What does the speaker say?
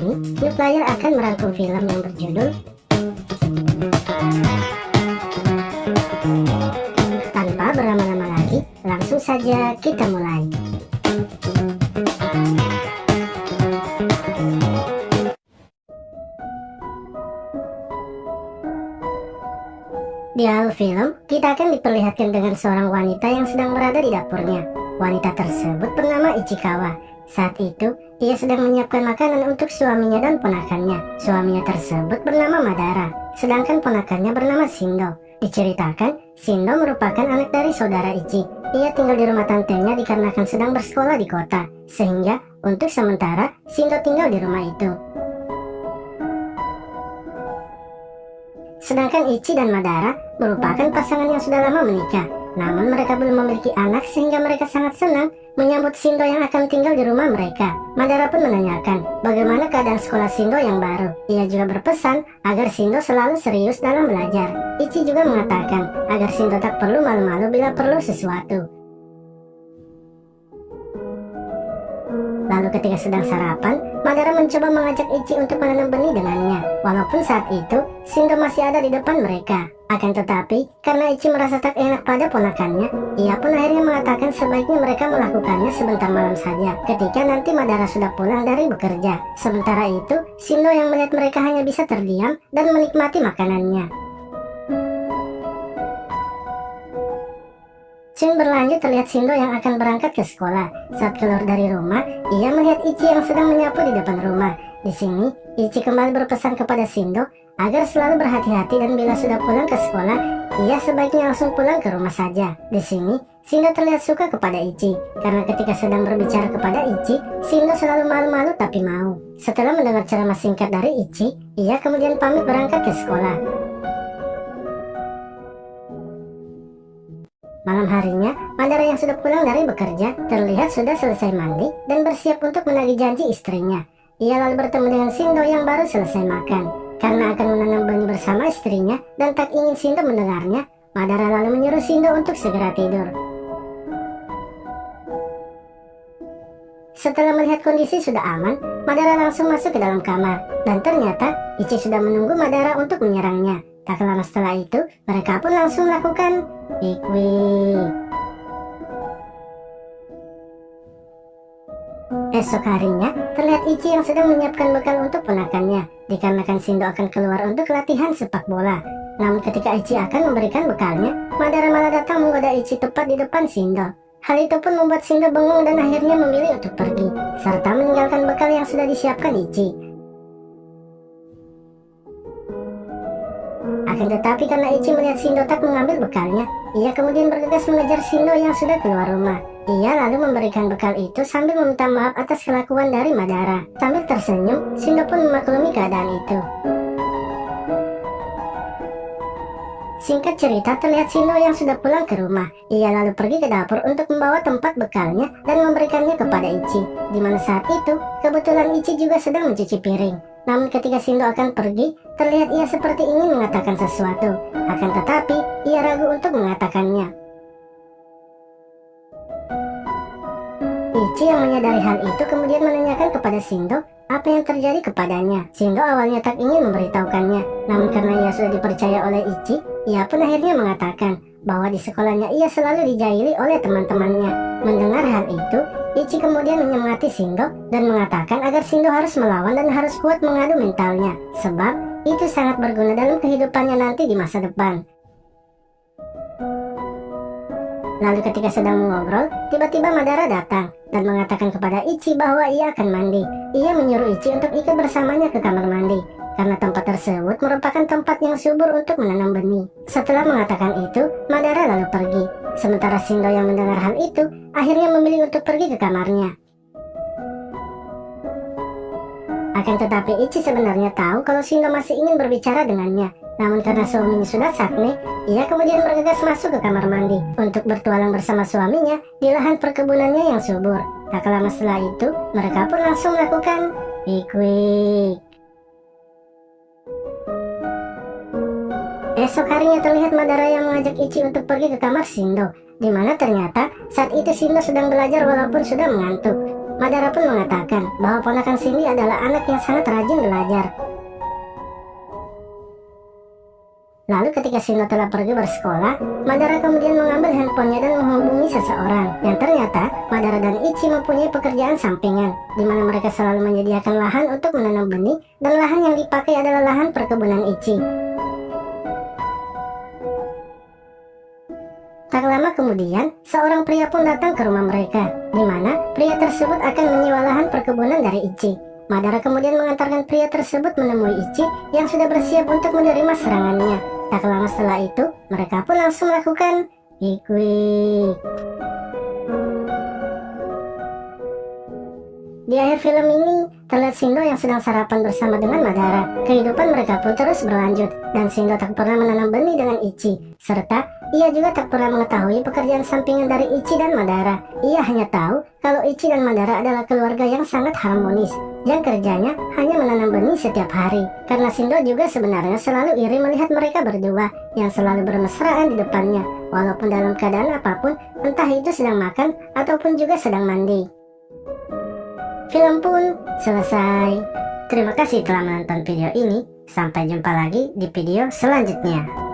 ini, new player akan merangkum film yang berjudul Tanpa berlama-lama lagi, langsung saja kita mulai. Di awal film, kita akan diperlihatkan dengan seorang wanita yang sedang berada di dapurnya. Wanita tersebut bernama Ichikawa. Saat itu, ia sedang menyiapkan makanan untuk suaminya dan ponakannya. Suaminya tersebut bernama Madara, sedangkan ponakannya bernama Shindo. Diceritakan, Shindo merupakan anak dari saudara Ichi. Ia tinggal di rumah tantenya dikarenakan sedang bersekolah di kota, sehingga untuk sementara Shindo tinggal di rumah itu. Sedangkan Ichi dan Madara merupakan pasangan yang sudah lama menikah. Namun mereka belum memiliki anak sehingga mereka sangat senang menyambut Shindo yang akan tinggal di rumah mereka. Madara pun menanyakan bagaimana keadaan sekolah Shindo yang baru. Ia juga berpesan agar Shindo selalu serius dalam belajar. Ichi juga mengatakan agar Shindo tak perlu malu-malu bila perlu sesuatu. Lalu ketika sedang sarapan, Madara mencoba mengajak Ichi untuk menanam benih dengannya. Walaupun saat itu, Shindo masih ada di depan mereka. Akan tetapi, karena Ichi merasa tak enak pada ponakannya, ia pun akhirnya mengatakan sebaiknya mereka melakukannya sebentar malam saja, ketika nanti Madara sudah pulang dari bekerja. Sementara itu, Shindo yang melihat mereka hanya bisa terdiam dan menikmati makanannya. Scene berlanjut terlihat Shindo yang akan berangkat ke sekolah. Saat keluar dari rumah, ia melihat Ichi yang sedang menyapu di depan rumah. Di sini, Ichi kembali berpesan kepada Shindo agar selalu berhati-hati dan bila sudah pulang ke sekolah, ia sebaiknya langsung pulang ke rumah saja. Di sini, Shindo terlihat suka kepada Ichi, karena ketika sedang berbicara kepada Ichi, Shindo selalu malu-malu tapi mau. Setelah mendengar ceramah singkat dari Ichi, ia kemudian pamit berangkat ke sekolah. Malam harinya, Madara yang sudah pulang dari bekerja terlihat sudah selesai mandi dan bersiap untuk menagih janji istrinya. Ia lalu bertemu dengan Shindo yang baru selesai makan. Karena akan menanam benih bersama istrinya dan tak ingin Shindo mendengarnya, Madara lalu menyuruh Shindo untuk segera tidur. Setelah melihat kondisi sudah aman, Madara langsung masuk ke dalam kamar. Dan ternyata, Ichi sudah menunggu Madara untuk menyerangnya. Tak lama setelah itu, mereka pun langsung melakukan Ikwik. Esok harinya, terlihat Ichi yang sedang menyiapkan bekal untuk ponakannya, dikarenakan Shindo akan keluar untuk latihan sepak bola. Namun ketika Ichi akan memberikan bekalnya, Madara malah datang menggoda Ichi tepat di depan Shindo. Hal itu pun membuat Shindo bengong dan akhirnya memilih untuk pergi, serta meninggalkan bekal yang sudah disiapkan Ichi. Akan tetapi karena Ichi melihat Shindo tak mengambil bekalnya, ia kemudian bergegas mengejar Shindo yang sudah keluar rumah. Ia lalu memberikan bekal itu sambil meminta maaf atas kelakuan dari Madara. Sambil tersenyum, Shindo pun memaklumi keadaan itu. Singkat cerita, terlihat Shindo yang sudah pulang ke rumah. Ia lalu pergi ke dapur untuk membawa tempat bekalnya dan memberikannya kepada Ichi. Di mana saat itu, kebetulan Ichi juga sedang mencuci piring. Namun ketika Shindo akan pergi, terlihat ia seperti ingin mengatakan sesuatu. Akan tetapi, ia ragu untuk mengatakannya. Ichi yang menyadari hal itu kemudian menanyakan kepada Shindo apa yang terjadi kepadanya. Shindo awalnya tak ingin memberitahukannya, namun karena ia sudah dipercaya oleh Ichi, ia pun akhirnya mengatakan bahwa di sekolahnya ia selalu dijahili oleh teman-temannya. Mendengar hal itu, Ichi kemudian menyemangati Shindo dan mengatakan agar Shindo harus melawan dan harus kuat mengadu mentalnya, sebab itu sangat berguna dalam kehidupannya nanti di masa depan. Lalu ketika sedang mengobrol, tiba-tiba Madara datang dan mengatakan kepada Ichi bahwa ia akan mandi. Ia menyuruh Ichi untuk ikut bersamanya ke kamar mandi, karena tempat tersebut merupakan tempat yang subur untuk menanam benih. Setelah mengatakan itu, Madara lalu pergi. Sementara Shindo yang mendengar hal itu, akhirnya memilih untuk pergi ke kamarnya. Akan tetapi Ichi sebenarnya tahu kalau Shindo masih ingin berbicara dengannya. Namun karena suaminya sudah sakme, ia kemudian bergegas masuk ke kamar mandi untuk bertualang bersama suaminya di lahan perkebunannya yang subur. Tak lama setelah itu, mereka pun langsung melakukan Ikwik. Esok harinya terlihat Madara yang mengajak Ichi untuk pergi ke kamar Shindo, di mana ternyata saat itu Shindo sedang belajar walaupun sudah mengantuk. Madara pun mengatakan bahwa ponakan Cindy adalah anak yang sangat rajin belajar. Lalu ketika Shindo telah pergi bersekolah, Madara kemudian mengambil handphonenya dan menghubungi seseorang. Yang ternyata Madara dan Ichi mempunyai pekerjaan sampingan, di mana mereka selalu menyediakan lahan untuk menanam benih, dan lahan yang dipakai adalah lahan perkebunan Ichi. Tak lama kemudian, seorang pria pun datang ke rumah mereka, di mana pria tersebut akan menyewa lahan perkebunan dari Ichi. Madara kemudian mengantarkan pria tersebut menemui Ichi yang sudah bersiap untuk menerima serangannya. Tak lama setelah itu, mereka pun langsung melakukan quick. Di akhir film ini, terlihat Shindo yang sedang sarapan bersama dengan Madara. Kehidupan mereka pun terus berlanjut, dan Shindo tak pernah menanam benih dengan Ichi, serta ia juga tak pernah mengetahui pekerjaan sampingan dari Ichi dan Madara. Ia hanya tahu kalau Ichi dan Madara adalah keluarga yang sangat harmonis, yang kerjanya hanya menanam benih setiap hari. Karena Shindo juga sebenarnya selalu iri melihat mereka berdua yang selalu bermesraan di depannya, walaupun dalam keadaan apapun, entah itu sedang makan ataupun juga sedang mandi. Film pun selesai. Terima kasih telah menonton video ini. Sampai jumpa lagi di video selanjutnya.